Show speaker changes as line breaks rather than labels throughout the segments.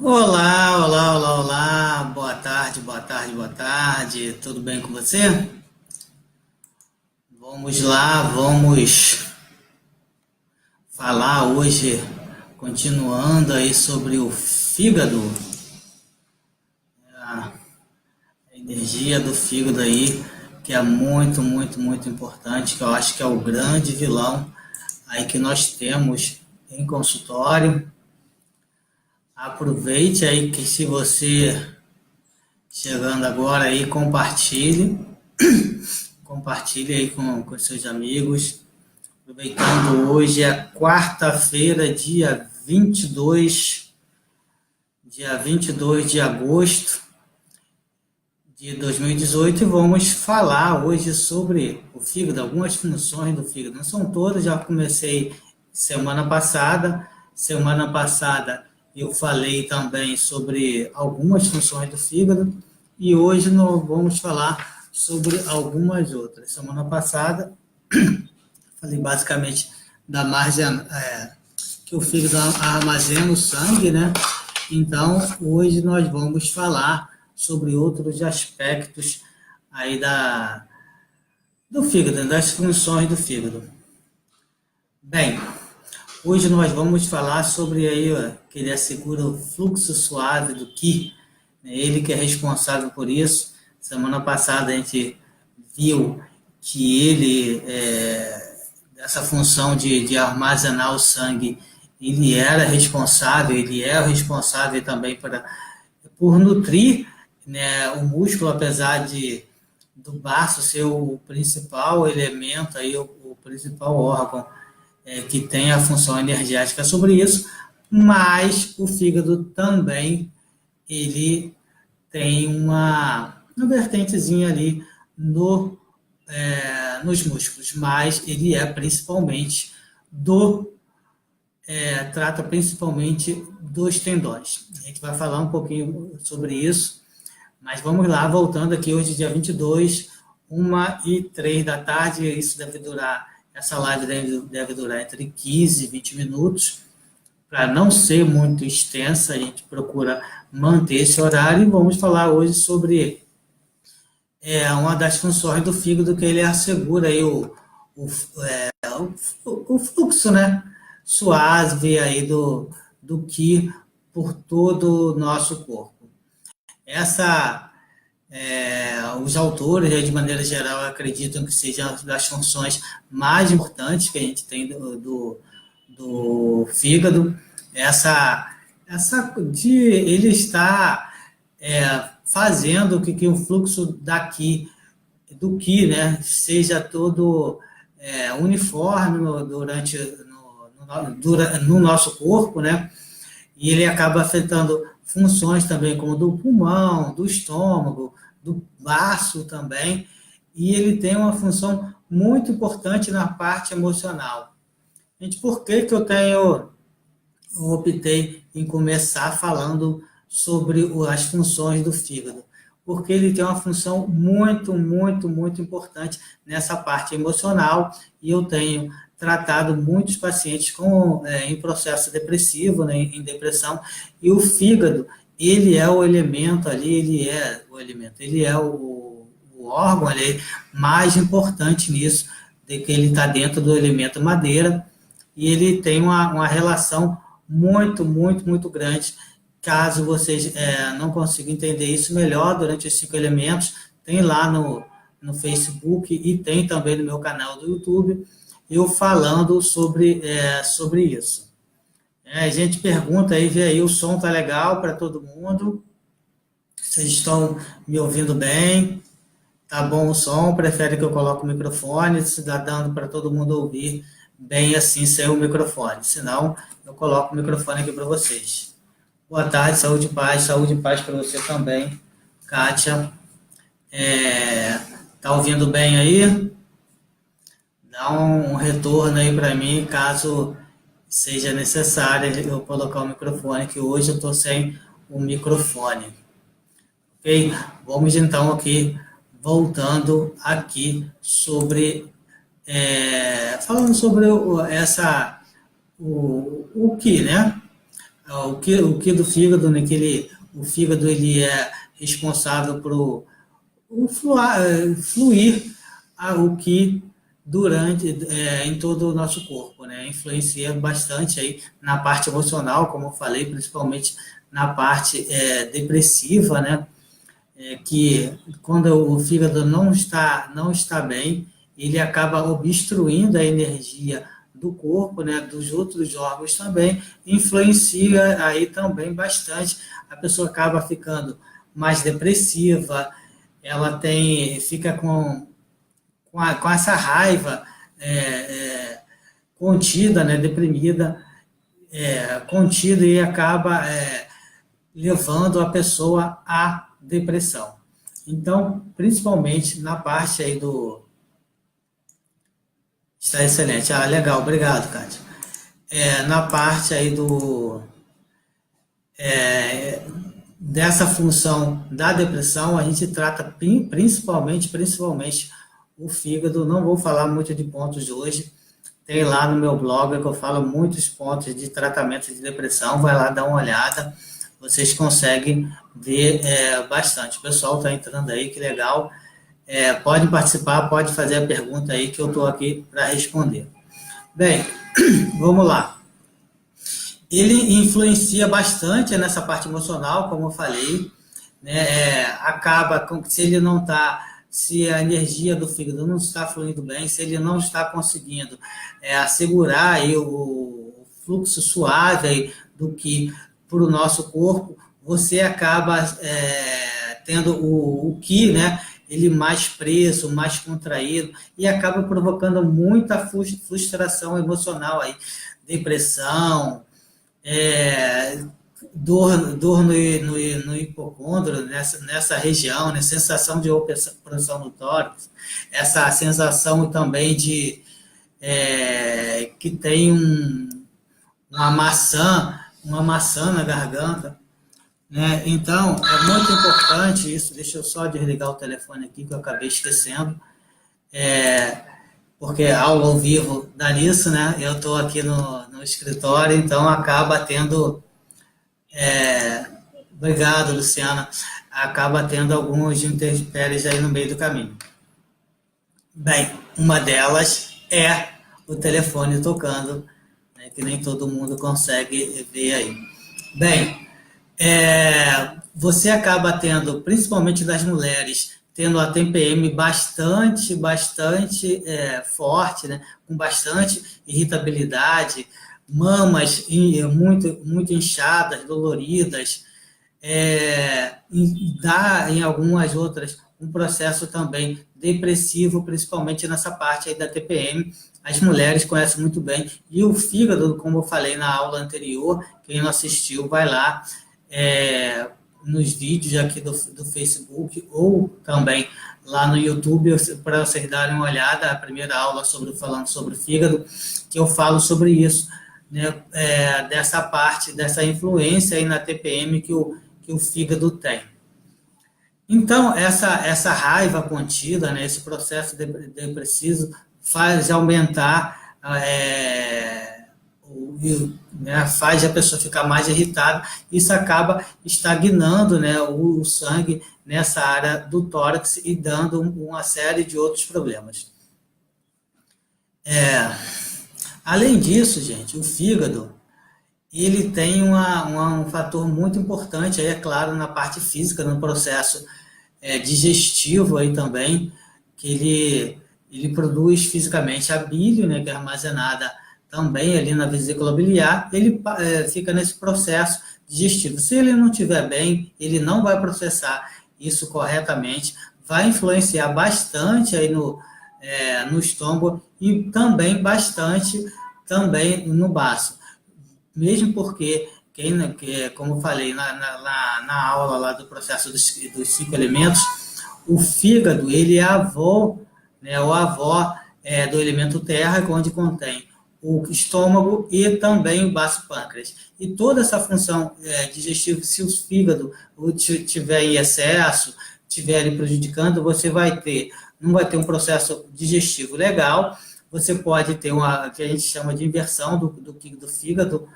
Olá, olá, olá, olá. Boa tarde, boa tarde, boa tarde. Tudo bem com você? Vamos lá, vamos falar hoje, continuando aí sobre o fígado, a energia do fígado aí, que é muito, muito, muito importante, que eu acho que é o grande vilão aí que nós temos em consultório. Aproveite aí que se você chegando agora aí, compartilhe aí com seus amigos. Aproveitando hoje é quarta-feira, dia 22 de agosto de 2018 e vamos falar hoje sobre o fígado, algumas funções do fígado. Não são todas, já comecei semana passada. Semana passada eu falei também sobre algumas funções do fígado e hoje nós vamos falar sobre algumas outras. Semana passada falei basicamente da margem que o fígado armazena o sangue, né? Então, hoje nós vamos falar sobre outros aspectos aí do fígado, das funções do fígado. Bem, hoje nós vamos falar sobre aí, ó, que ele assegura o fluxo suave do Qi, né? Ele que é responsável por isso. Semana passada a gente viu que essa função de armazenar o sangue, ele é o responsável também por nutrir, né, o músculo, apesar do baço ser o principal elemento, aí, o principal órgão que tem a função energética sobre isso, mas o fígado também ele tem uma vertentezinha ali nos músculos, mas ele é principalmente trata principalmente dos tendões. A gente vai falar um pouquinho sobre isso, mas vamos lá, voltando aqui hoje, dia 22, 1h03 da tarde, essa live deve durar entre 15 e 20 minutos, para não ser muito extensa, a gente procura manter esse horário e vamos falar hoje sobre uma das funções do fígado que ele assegura aí o, o fluxo, né, suave aí do Qi por todo o nosso corpo. Os autores, de maneira geral, acreditam que seja uma das funções mais importantes que a gente tem do fígado, essa de ele estar fazendo que o fluxo do Qi, né, seja todo uniforme no nosso corpo, né, e ele acaba afetando funções também como do pulmão, do estômago, do baço também, e ele tem uma função muito importante na parte emocional. Gente, por que eu optei em começar falando sobre as funções do fígado? Porque ele tem uma função muito, muito, muito importante nessa parte emocional, e eu tenho tratado muitos pacientes em processo depressivo, né, em depressão, e o fígado, ele é o elemento ali, ele é o órgão ali mais importante nisso, de que ele está dentro do elemento madeira, e ele tem uma relação muito, muito, muito grande. Caso vocês não consigam entender isso melhor durante os 5 elementos, tem lá no Facebook e tem também no meu canal do YouTube, eu falando sobre isso. A gente pergunta aí, vê aí, o som tá legal para todo mundo? Vocês estão me ouvindo bem? Tá bom o som? Prefere que eu coloque o microfone? Se dá dando para todo mundo ouvir bem assim, sem o microfone. Senão, eu coloco o microfone aqui para vocês. Boa tarde, saúde e paz para você também, Kátia. Tá ouvindo bem aí? Dá um retorno aí para mim, caso seja necessário eu colocar o microfone, que hoje eu estou sem o microfone. Ok? Vamos então aqui, voltando aqui sobre, falando sobre o Qi, né? o que do fígado, né, o fígado ele é responsável por fluir o que durante em todo o nosso corpo, né? Influencia bastante aí na parte emocional, como eu falei, principalmente na parte depressiva, né? Que quando o fígado não está bem, ele acaba obstruindo a energia do corpo, né, dos outros órgãos também, influencia aí também bastante. A pessoa acaba ficando mais depressiva, ela fica com essa raiva é, contida, né, deprimida, contida e acaba levando a pessoa à depressão. Então, principalmente na parte aí do... Está excelente. Ah, legal, obrigado, Kátia. Na parte aí dessa função da depressão, a gente trata principalmente o fígado. Não vou falar muito de pontos hoje. Tem lá no meu blog que eu falo muitos pontos de tratamento de depressão. Vai lá dar uma olhada. Vocês conseguem ver bastante. O pessoal está entrando aí, que legal. Pode participar, pode fazer a pergunta aí que eu estou aqui para responder. Bem, vamos lá. Ele influencia bastante nessa parte emocional, como eu falei, né? Acaba com se ele não está, se a energia do fígado não está fluindo bem, se ele não está conseguindo assegurar aí o fluxo suave aí do que para o nosso corpo, você acaba tendo o ki, né? Ele mais preso, mais contraído, e acaba provocando muita frustração emocional aí, depressão, dor no hipocôndrio, nessa região, né? Sensação de opressão no tórax, essa sensação também de que tem uma maçã na garganta, né? Então, é muito importante isso. Deixa eu só desligar o telefone aqui, que eu acabei esquecendo, porque aula ao vivo dá nisso, né? Eu estou aqui no escritório, então acaba tendo... Obrigado, Luciana. Acaba tendo alguns intempéries aí no meio do caminho. Bem, uma delas é o telefone tocando, né, que nem todo mundo consegue ver aí. Bem, você acaba tendo, principalmente das mulheres, tendo a TPM bastante forte, né, com bastante irritabilidade, mamas muito inchadas, doloridas, e dá em algumas outras um processo também depressivo, principalmente nessa parte aí da TPM. As mulheres conhecem muito bem, e o fígado, como eu falei na aula anterior, quem não assistiu, vai lá nos vídeos aqui do Facebook, ou também lá no YouTube, para vocês darem uma olhada, a primeira aula falando sobre o fígado, que eu falo sobre isso, né, dessa parte, dessa influência aí na TPM que o fígado tem. Então, essa raiva contida, né, esse processo depressivo faz aumentar, né, faz a pessoa ficar mais irritada. Isso acaba estagnando, né, o sangue nessa área do tórax e dando uma série de outros problemas. Além disso, gente, o fígado, ele tem um fator muito importante, aí, é claro, na parte física, no processo digestivo aí também, que ele produz fisicamente a bile, né, que é armazenada também ali na vesícula biliar. Ele fica nesse processo digestivo. Se ele não estiver bem, ele não vai processar isso corretamente, vai influenciar bastante aí no estômago e também bastante também no baço. Mesmo porque, como eu falei na aula lá do processo dos 5 elementos, o fígado, ele é avô, né, o avó do elemento terra, onde contém o estômago e também o baço pâncreas. E toda essa função digestiva, se o fígado tiver em excesso, estiver ali prejudicando, você não vai ter um processo digestivo legal, você pode ter que a gente chama de inversão do fígado,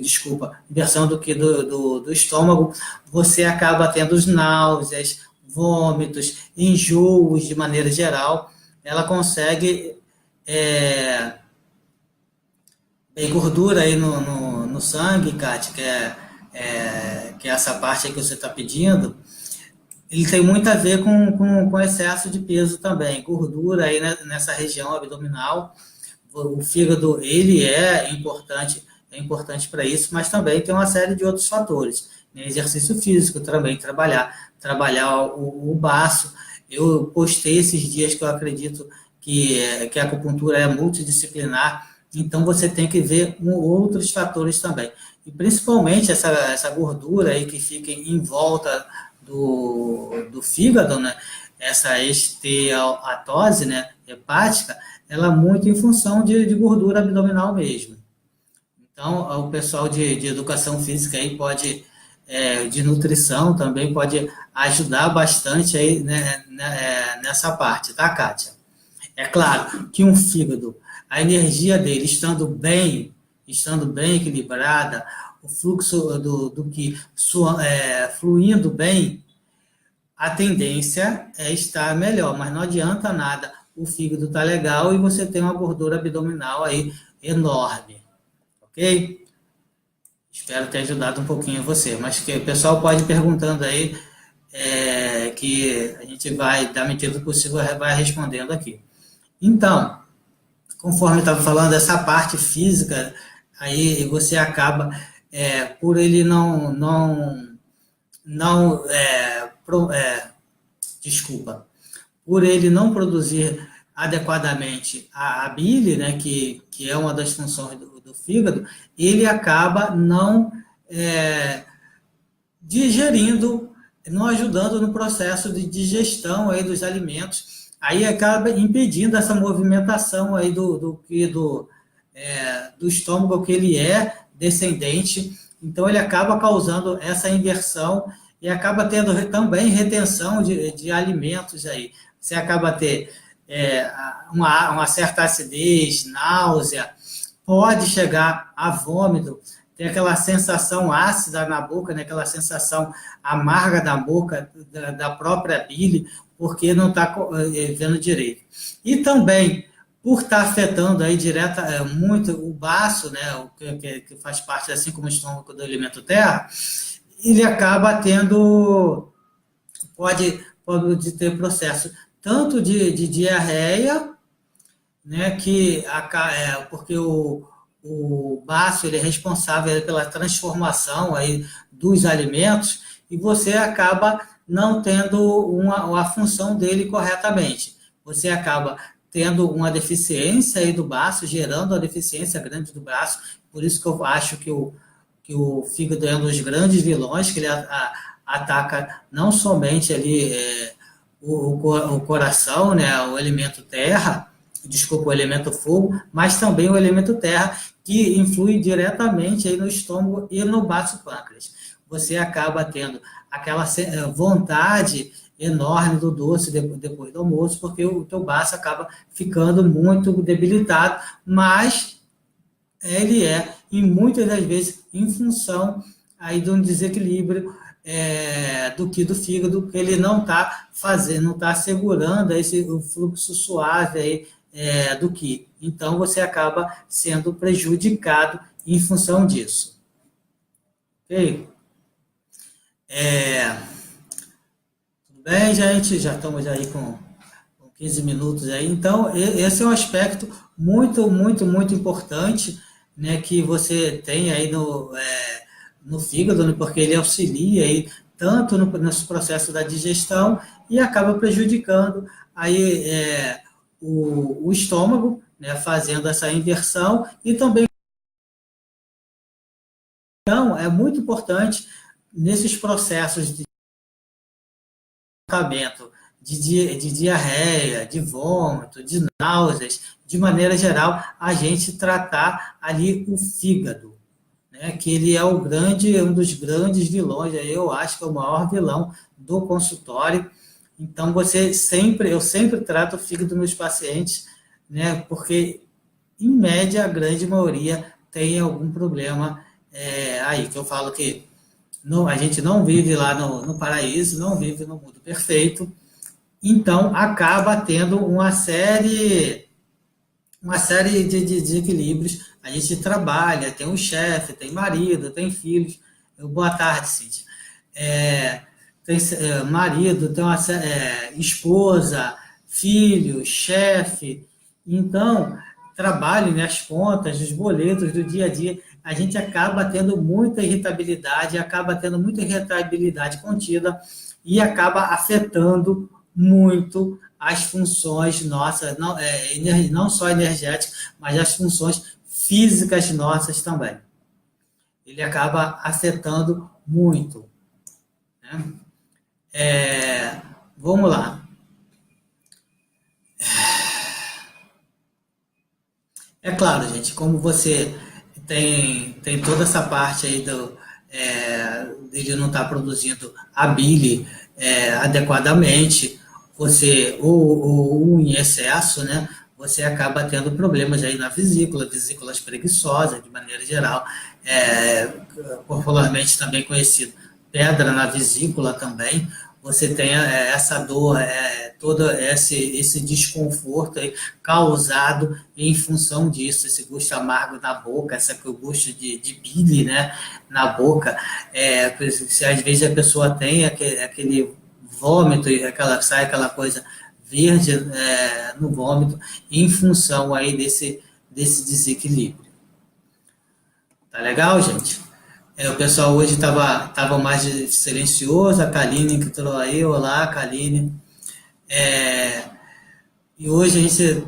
desculpa, inversão do estômago, você acaba tendo náuseas, vômitos, enjoos de maneira geral. Ela consegue bem gordura aí no sangue, Kátia, que é essa parte aí que você está pedindo. Ele tem muito a ver com excesso de peso também, gordura aí nessa região abdominal. O fígado, ele é importante para isso, mas também tem uma série de outros fatores, né? Exercício físico também, trabalhar o baço. Eu postei esses dias que eu acredito que a acupuntura é multidisciplinar, então você tem que ver outros fatores também. E principalmente essa gordura aí que fica em volta do fígado, né? Essa esteatose, né, hepática, ela é muito em função de gordura abdominal mesmo. Então, o pessoal de educação física aí pode, de nutrição também pode ajudar bastante aí, né, nessa parte, tá, Kátia? É claro que um fígado, a energia dele estando bem equilibrada, o fluxo do que fluindo bem, a tendência é estar melhor, mas não adianta nada o fígado tá legal e você tem uma gordura abdominal aí enorme, ok? Espero ter ajudado um pouquinho você, mas que o pessoal pode ir perguntando aí, que a gente vai, da medida do possível, vai respondendo aqui. Então, conforme eu estava falando, essa parte física, aí você acaba, por ele por ele não produzir adequadamente a bile, né, que é uma das funções do fígado, ele acaba não digerindo, não ajudando no processo de digestão aí dos alimentos, aí acaba impedindo essa movimentação aí do estômago, que ele é descendente, então ele acaba causando essa inversão e acaba tendo também retenção de alimentos aí. Você acaba ter uma certa acidez, náusea, pode chegar a vômito, tem aquela sensação ácida na boca, né? Aquela sensação amarga da boca, da própria bile, porque não está vendo direito. E também, por estar afetando aí muito o baço, né? Que faz parte, assim como o estômago, do elemento terra, ele acaba pode ter processo tanto de diarreia, né, porque o baço ele é responsável pela transformação aí dos alimentos e você acaba não tendo a função dele corretamente. Você acaba tendo uma deficiência aí do baço, gerando uma deficiência grande do baço, por isso que eu acho que o fígado é um dos grandes vilões, que ele ataca não somente ali o coração, né, o elemento terra, o elemento fogo, mas também o elemento terra, que influi diretamente aí no estômago e no baço pâncreas. Você acaba tendo aquela vontade enorme do doce depois do almoço, porque o teu baço acaba ficando muito debilitado, mas ele em muitas das vezes, em função aí de um desequilíbrio do fígado, que ele não está fazendo, não está segurando o fluxo suave aí, do qi. Então, você acaba sendo prejudicado em função disso. Ok? Tudo bem, gente? Já estamos aí com 15 minutos aí. Então, esse é um aspecto muito, muito, muito importante, né, que você tem aí no fígado, né, porque ele auxilia aí tanto nesse processo da digestão e acaba prejudicando aí o estômago, né, fazendo essa inversão, e também então, é muito importante nesses processos de tratamento de diarreia, de vômito, de náuseas, de maneira geral, a gente tratar ali o fígado, né, que ele é um dos grandes vilões, eu acho que é o maior vilão do consultório. Então, eu sempre trato o fígado dos meus pacientes, né, porque, em média, a grande maioria tem algum problema aí que eu falo que a gente não vive lá no paraíso, não vive no mundo perfeito, então acaba tendo uma série de desequilíbrios. A gente trabalha, tem um chefe, tem marido, tem filhos. Boa tarde, Cíntia. Tem marido, tem esposa, filho, chefe. Então, trabalho, né, as contas, os boletos do dia a dia, a gente acaba tendo muita irritabilidade contida e acaba afetando muito as funções nossas, não só energéticas, mas as funções físicas nossas também. Ele acaba afetando muito. Né? Vamos lá. É claro, gente, como você tem toda essa parte aí dele não estar produzindo a bile adequadamente, ou em excesso, né? Você acaba tendo problemas aí na vesícula, vesículas preguiçosas, de maneira geral, popularmente também conhecido, pedra na vesícula também. Você tem essa dor, todo esse desconforto aí causado em função disso, esse gosto amargo na boca, o gosto de bile, né, na boca. Se às vezes a pessoa tem aquele vômito, sai aquela coisa verde no vômito, em função aí desse desequilíbrio. Tá legal, gente? O pessoal hoje tava mais silencioso, a Kaline que entrou aí, olá, Kaline. E hoje a gente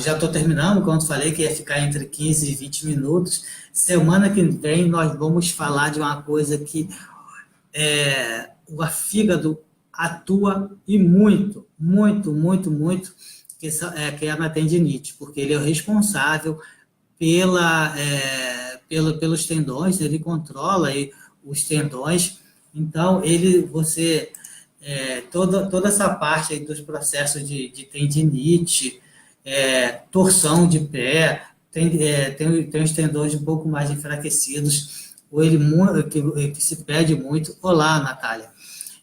já estou terminando, quando falei que ia ficar entre 15 e 20 minutos. Semana que vem nós vamos falar de uma coisa que o fígado atua e muito, muito, muito, muito, que é na tendinite, porque ele é o responsável pelos tendões, ele controla aí os tendões, então toda essa parte aí dos processos de tendinite, torção de pé, tem os tendões um pouco mais enfraquecidos, ou que se pede muito. Olá, Natália.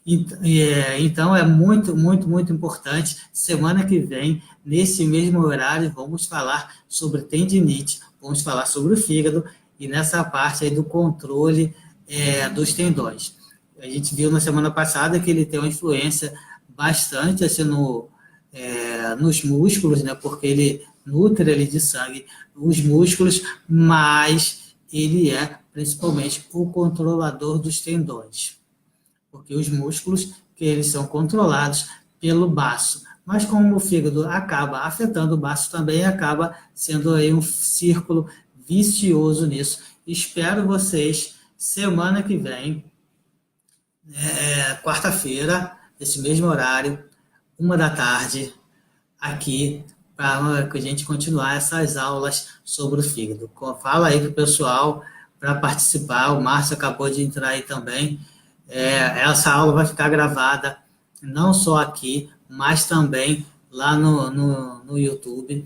Então, é muito, muito, muito importante. Semana que vem, nesse mesmo horário, vamos falar sobre tendinite, vamos falar sobre o fígado e nessa parte aí do controle dos tendões. A gente viu na semana passada que ele tem uma influência bastante assim, nos músculos, né? Porque ele nutre ali de sangue os músculos, mas ele é principalmente o controlador dos tendões, porque os músculos que eles são controlados pelo baço. Mas como o fígado acaba afetando o baço também, acaba sendo aí um círculo vicioso nisso. Espero vocês semana que vem, quarta-feira, nesse mesmo horário, 13h, aqui, para a gente continuar essas aulas sobre o fígado. Fala aí para o pessoal para participar. O Márcio acabou de entrar aí também. Essa aula vai ficar gravada não só aqui, mas também lá no YouTube.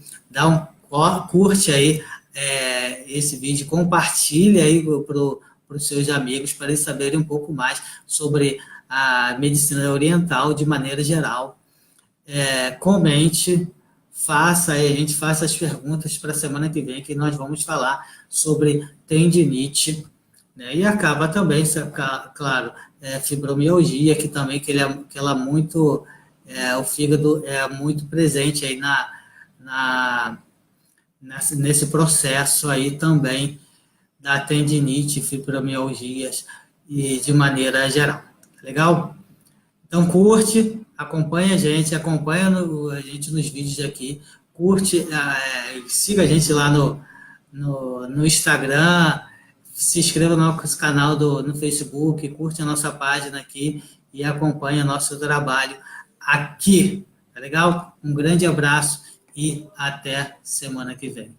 Curte aí esse vídeo, compartilha aí para os seus amigos, para eles saberem um pouco mais sobre a medicina oriental de maneira geral. Comente, a gente faça as perguntas para a semana que vem, que nós vamos falar sobre tendinite, né? E acaba também, claro, fibromialgia, que também ela muito, o fígado é muito presente aí nesse processo aí também da tendinite, fibromialgias e de maneira geral. Legal? Então curte, acompanha a gente nos vídeos aqui, curte, siga a gente lá no Instagram, se inscreva no nosso canal no Facebook, curte a nossa página aqui e acompanha nosso trabalho aqui, tá legal? Um grande abraço e até semana que vem.